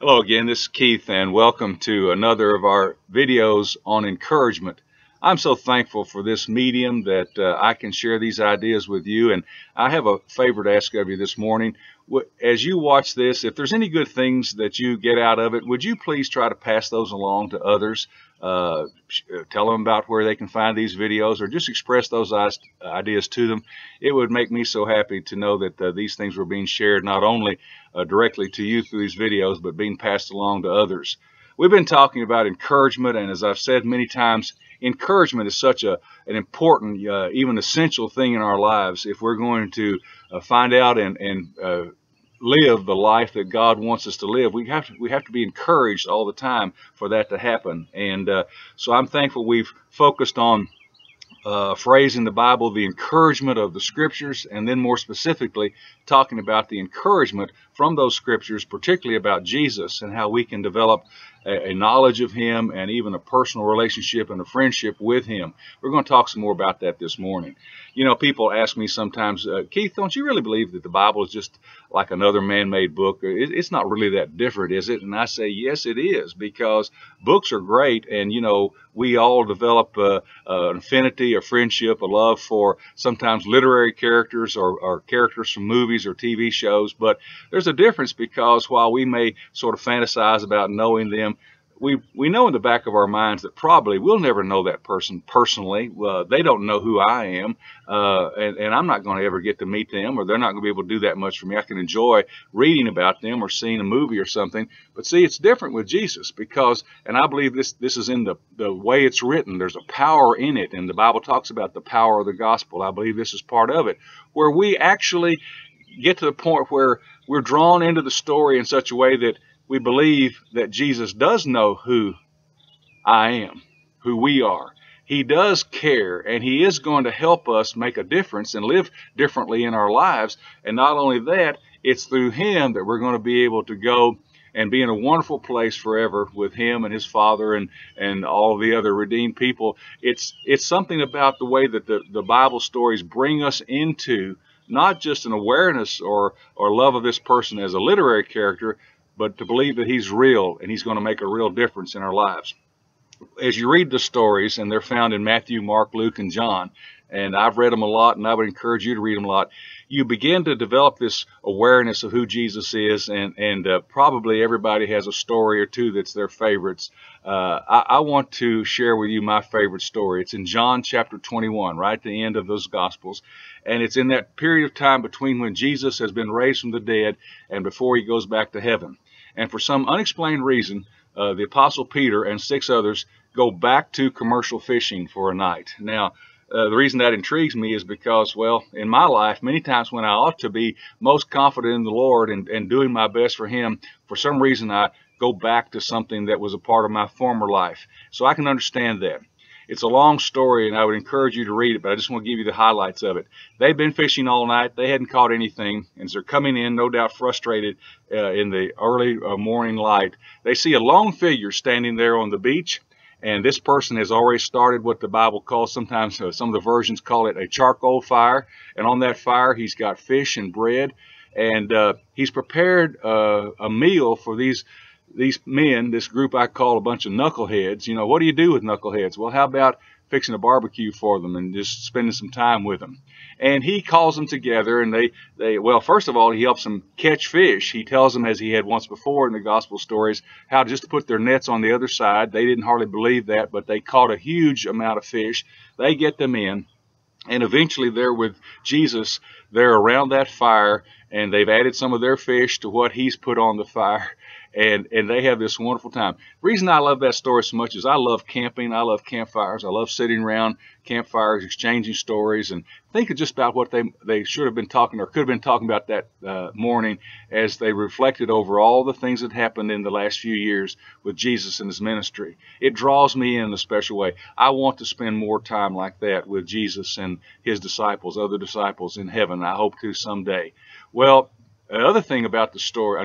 Hello again, this is Keith, and welcome to another of our videos on encouragement. I'm so thankful for this medium that I can share these ideas with you, and I have a favor to ask of you this morning. As you watch this, if there's any good things that you get out of it, would you please try to pass those along to others? Tell them about where they can find these videos, or just express those ideas to them. It would make me so happy to know that these things were being shared not only directly to you through these videos, but being passed along to others. We've been talking about encouragement, and as I've said many times, encouragement is such an important, even essential thing in our lives if we're going to find out and live the life that God wants us to live. We have to be encouraged all the time for that to happen. And so I'm thankful we've focused on phrase in the Bible, the encouragement of the scriptures, and then more specifically talking about the encouragement from those scriptures, particularly about Jesus and how we can develop a knowledge of him and even a personal relationship and a friendship with him. We're going to talk some more about that this morning. You know, people ask me sometimes, Keith, don't you really believe that the Bible is just like another man-made book? It's not really that different, is it? And I say, yes, it is, because books are great, and, you know, we all develop an affinity, a friendship, a love for sometimes literary characters or characters from movies or TV shows. But there's a difference, because while we may sort of fantasize about knowing them, we know in the back of our minds that probably we'll never know that person personally. They don't know who I am, and I'm not going to ever get to meet them, or they're not going to be able to do that much for me. I can enjoy reading about them or seeing a movie or something. But see, it's different with Jesus, because, and I believe this is in the way it's written. There's a power in it, and the Bible talks about the power of the gospel. I believe this is part of it, where we actually get to the point where we're drawn into the story in such a way that we believe that Jesus does know who I am, who we are. He does care, and he is going to help us make a difference and live differently in our lives. And not only that, it's through him that we're going to be able to go and be in a wonderful place forever with him and his Father and all the other redeemed people. It's something about the way that the Bible stories bring us into not just an awareness or love of this person as a literary character, but to believe that he's real and he's going to make a real difference in our lives. As you read the stories, and they're found in Matthew, Mark, Luke, and John, and I've read them a lot, and I would encourage you to read them a lot, you begin to develop this awareness of who Jesus is, and probably everybody has a story or two that's their favorites. I want to share with you my favorite story. It's in John chapter 21, right at the end of those Gospels, and it's in that period of time between when Jesus has been raised from the dead and before he goes back to heaven. And for some unexplained reason, the Apostle Peter and 6 others go back to commercial fishing for a night. Now, the reason that intrigues me is because, well, in my life, many times when I ought to be most confident in the Lord and doing my best for him, for some reason I go back to something that was a part of my former life. So I can understand that. It's a long story, and I would encourage you to read it, but I just want to give you the highlights of it. They've been fishing all night. They hadn't caught anything, and as they're coming in, no doubt frustrated in the early morning light, they see a lone figure standing there on the beach, and this person has already started what the Bible calls, sometimes some of the versions call it a charcoal fire, and on that fire he's got fish and bread, and he's prepared a meal for these men, this group I call a bunch of knuckleheads. You know, what do you do with knuckleheads? Well, how about fixing a barbecue for them and just spending some time with them? And he calls them together, and well, first of all, he helps them catch fish. He tells them, as he had once before in the gospel stories, how just to put their nets on the other side. They didn't hardly believe that, but they caught a huge amount of fish. They get them in, and eventually they're with Jesus. They're around that fire, and they've added some of their fish to what he's put on the fire. And they have this wonderful time. The reason I love that story so much is I love camping. I love campfires. I love sitting around campfires, exchanging stories, and thinking just about what they should have been talking or could have been talking about that morning as they reflected over all the things that happened in the last few years with Jesus and his ministry. It draws me in a special way. I want to spend more time like that with Jesus and his disciples, other disciples in heaven. I hope to someday. Well, another thing about the story,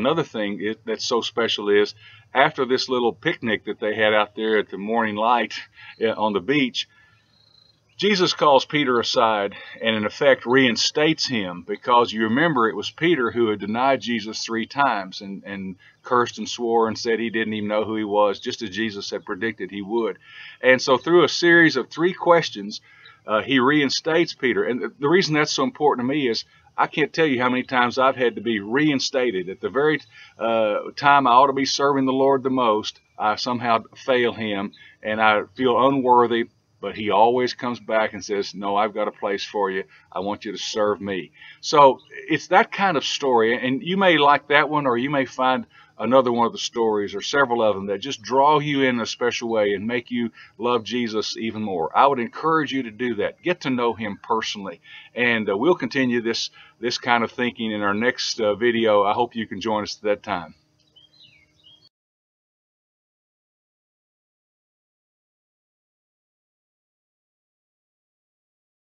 that's so special is after this little picnic that they had out there at the morning light on the beach, Jesus calls Peter aside and in effect reinstates him, because you remember it was Peter who had denied Jesus 3 times and cursed and swore and said he didn't even know who he was, just as Jesus had predicted he would. And so through a series of 3 questions, he reinstates Peter. And the reason that's so important to me is I can't tell you how many times I've had to be reinstated. At the very time I ought to be serving the Lord the most, I somehow fail him and I feel unworthy. But he always comes back and says, no, I've got a place for you. I want you to serve me. So it's that kind of story. And you may like that one, or you may find another one of the stories or several of them that just draw you in a special way and make you love Jesus even more. I would encourage you to do that. Get to know him personally. And we'll continue this kind of thinking in our next video. I hope you can join us at that time.